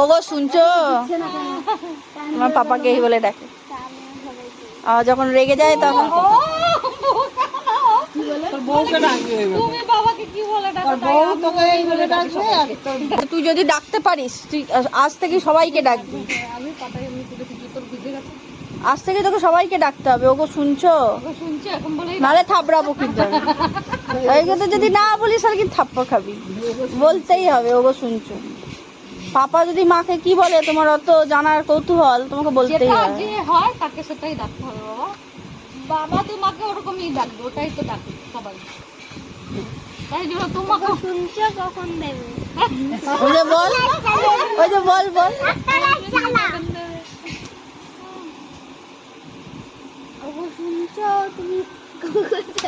ওগো শুনছো, আমার পাপাকে এই বলে ডাকে, যখন রেগে যায় তখন তুই যদি ডাকতে পারিস, তুই আজ থেকে সবাইকে ডাকবি, আজ থেকে তোকে সবাইকে ডাকতে হবে। ওগো শুনছো, নাহলে থাপড়াবো কিন্তু আমি যদি না বলিস আর কি থাপ্পড় খাবি, বলতেই হবে ওগো শুনছো। পাপা যদি মাকে কি বলে, তোমার অত জানার কৌতূহল, তোমাকে বলতেই হবে। যে হয় তাকে সেটাই ডাকতে হবে বাবা। বাবা তোমাকে ওরকমই ডাকবে, ওটাই তো ডাকবে সবাই। তাই জন্য তোমাকে শুনছো কখন দেবে, ওই যে বল, ওই যে বল বল শুনছো তুমি।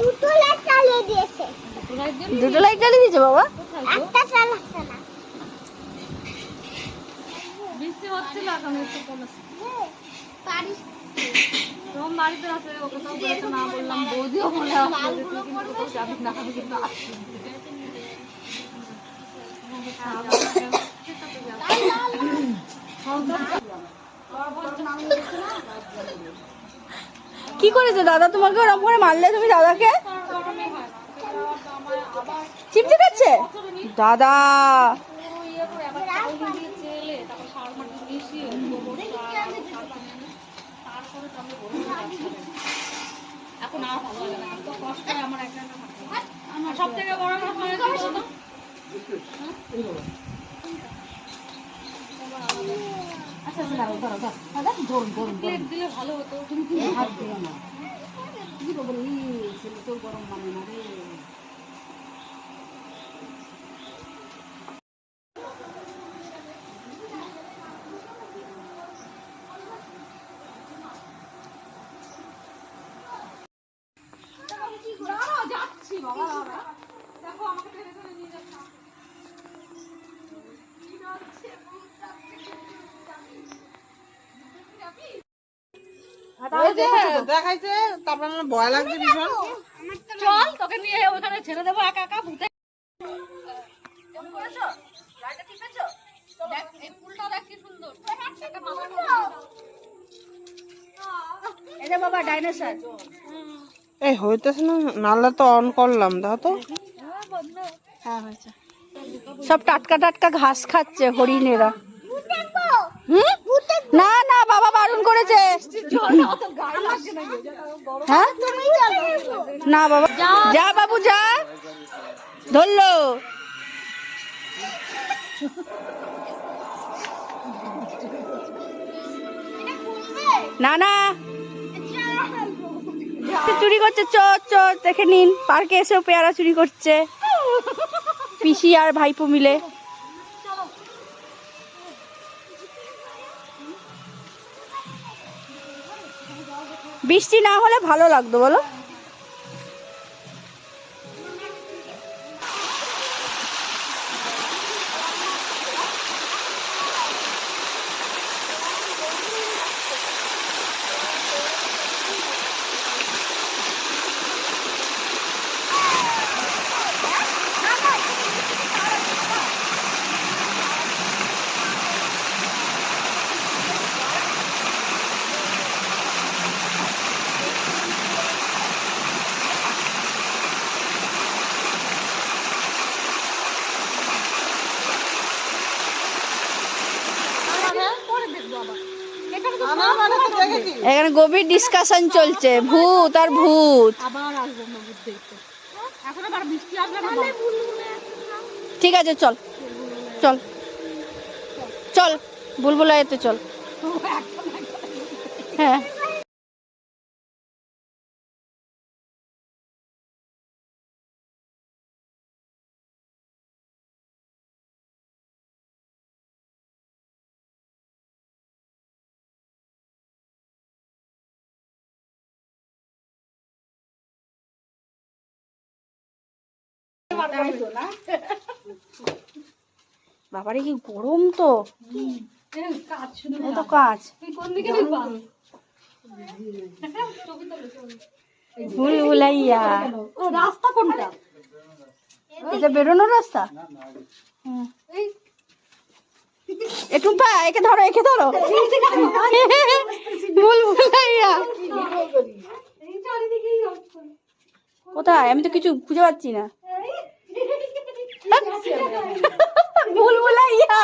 দুটো লাইট জ্বালিয়ে দিয়েছে, দুটো লাইট জ্বালিয়ে দিয়েছে বাবা। একটা চালাচ্ছে না, বৃষ্টি হচ্ছিল এখন একটু কমেছে। পারিস তোম বাড়িতে আছে, ওকে তো বলতে না বললাম, বৌদিও বলে লালগুলো করবে যাবি না, আমি কিন্তু আসছি। কি করেছে দাদা তোমাকে ওরকম করে মারলে? তুমি দাদাকে চিমটি কাটছে দাদা। এখন আর ভালো লাগে না, তো কষ্ট হয় আমার একটা আমার সব থেকে বড় কথা হয়ে গেছে তো। আচ্ছা ধরো ধরো দাদা, ধরুন ধরুন দিলে ভালো হতো। তুমি কি হাত দিও না, কি বলি ছেলে তো গরম মানে না রে। যাচ্ছি বাবা, দেখো আমাকে টেনে টেনে নিয়ে যাচ্ছে। দেখাইছে, তারপর আমার ভয় লাগছে ভীষণ। চল তোকে নিয়ে ওখানে ছেড়ে দেবো একা একা ভূতে। দেখ এই ফুলটা দেখ কি সুন্দর, এই যে বাবা ডাইনোসর। এই হইতেছে না, নাহলে তো অন করলাম, দেখো তো। হ্যাঁ হয়েছে। সব টাটকা টাটকা ঘাস খাচ্ছে হরিণেরা। হুম, না না বাবা বারণ করেছে। হ্যাঁ না বাবা, যা বাবু যা, ধরলো না না, চুরি করছে, চোর চোর দেখে নিন, পার্কে এসেও পেয়ারা চুরি করছে পিসি আর ভাইপো মিলে। বৃষ্টি না হলে ভালো লাগতো বলো। এখানে গভীর ডিসকাশন চলছে, ভূত আর ভূত। ঠিক আছে চল চল চল, বুলবুলাইতে চল। হ্যাঁ বাবারে কি গরম তো, তো কাজ ভুলভুলাইয়া। রাস্তা কোনটা, এটা বেরোনোর রাস্তা। এ টুম্পা, একে ধরো, একে ধরো। বুলবুলাইয়া কোথায়? আমি তো কিছু খুঁজে পাচ্ছি না। বুলবুলাইয়া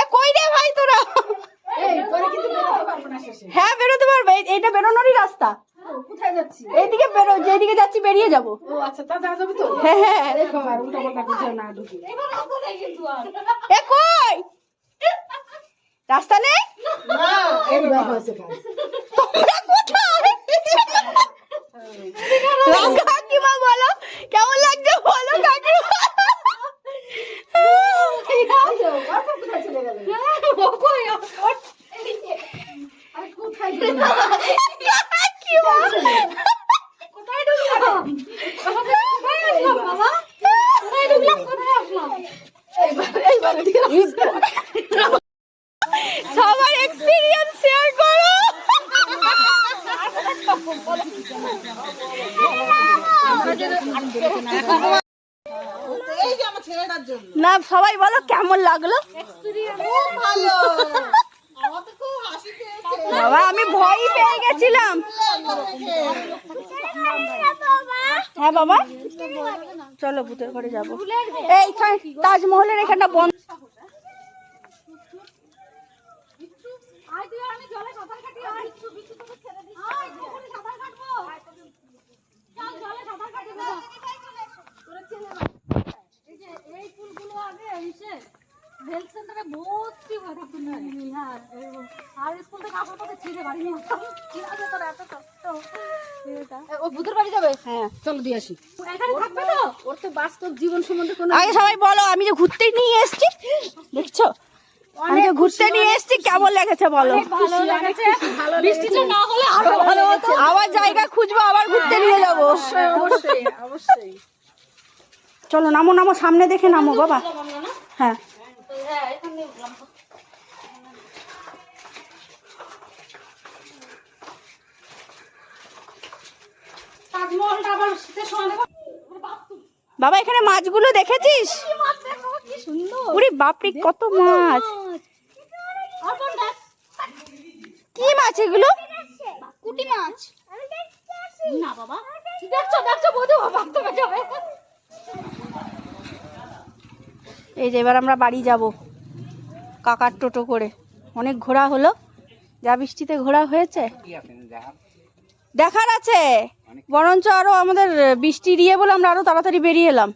এ কই রে ভাই তোরা? হ্যাঁ বেরোতে পারবে, এইটা বেরোনোরই রাস্তা। কোথায় যাচ্ছি? এইদিকে বেরো, যেদিকে যাচ্ছি বেরিয়ে যাবো। ও আচ্ছা, তা যাওয়া যাবে তো? হ্যাঁ হ্যাঁ। দেখো আর উল্টা পাল্টা কিছু না ঢুকে। এ কই? রাস্তা নেই? না, এইবার হয়েছে কাজ। তোমরা কোথায়? কাকিমা বলো, কেমন লাগছে বলো কাকিমা। কোথায় চলে গেলে? আরে কোথায় গেলে? কাকিমা কোথায় ঢুকলাম? কোথায় আসলাম বাবা? কোথায় ঢুকলাম? কোথায় আসলাম? এইবার এদিকে সবার এক্সপেরিয়েন্স শেয়ার করো। এই যে আমার ছেলেটার জন্য। না সবাই বলো কেমন লাগলো। খুব ভালো। আমার তো খুব হাসি পেয়েছে। বাবা আমি ভয়ই পেয়ে গেছিলাম। হ্যাঁ বাবা চলো ভূতের ঘরে যাবো। এইখানে তাজমহলের এখানটা বন্ধ। আয় তুই আর আমি জলে সাঁতার কাটি, আয়। বিচ্ছু তোকে ছেড়ে দিচ্ছি। আয়, পুকুরে সাঁতার কাটবো। চল, জলে সাঁতার কাটি না। তোরা চেনে না। এই যে এই ফুলগুলো আগে এসে হেলথ সেন্টারে ভর্তি হয়ে থাকতো না। হ্যাঁ, আর স্কুল থেকে আসার পথে ছিঁড়ে বাড়ি নিয়ে আসতাম। কি আছে তোর এত কষ্ট? ও ভূতের বাড়ি যাবে? হ্যাঁ চলো দিয়ে আসি। এখানে থাকবে তো? ওর তো বাস্তব জীবন সম্বন্ধে কোনো আগে সবাই বলো আমি যে ঘুরতে নিয়ে এসেছি দেখছো, আমি যে ঘুরতে নিয়ে এসেছি কেমন লেগেছে বলো। ভালো লেগেছে। বৃষ্টিটা না হলে আরো ভালো হতো। আবার জায়গা খুঁজবো, আবার ঘুরতে নিয়ে যাবো। অবশ্যই অবশ্যই। চলো নামো নামো, সামনে দেখে নামো বাবা। হ্যাঁ হ্যাঁ, এখানে উঠলাম তো। তাজমহলটা আবার শীতের সময় দেখো। বাবা এখানে মাছগুলো দেখেছিস? কি সুন্দর। ওরে বাপরে কত মাছ। আর কোন গাছ? কি মাছ এগুলো? কুটি মাছ। না বাবা। দেখছো দেখছো বধু ভাবতে যাবে। এই যে এবার আমরা বাড়ি যাব কাকার টোটো করে। অনেক ঘোরা হলো, যা বৃষ্টিতে ঘোরা হয়েছে। দেখার আছে বরঞ্চ আরো আমাদের বৃষ্টি দিয়ে বলে আমরা আরো তাড়াতাড়ি বেরিয়ে এলাম।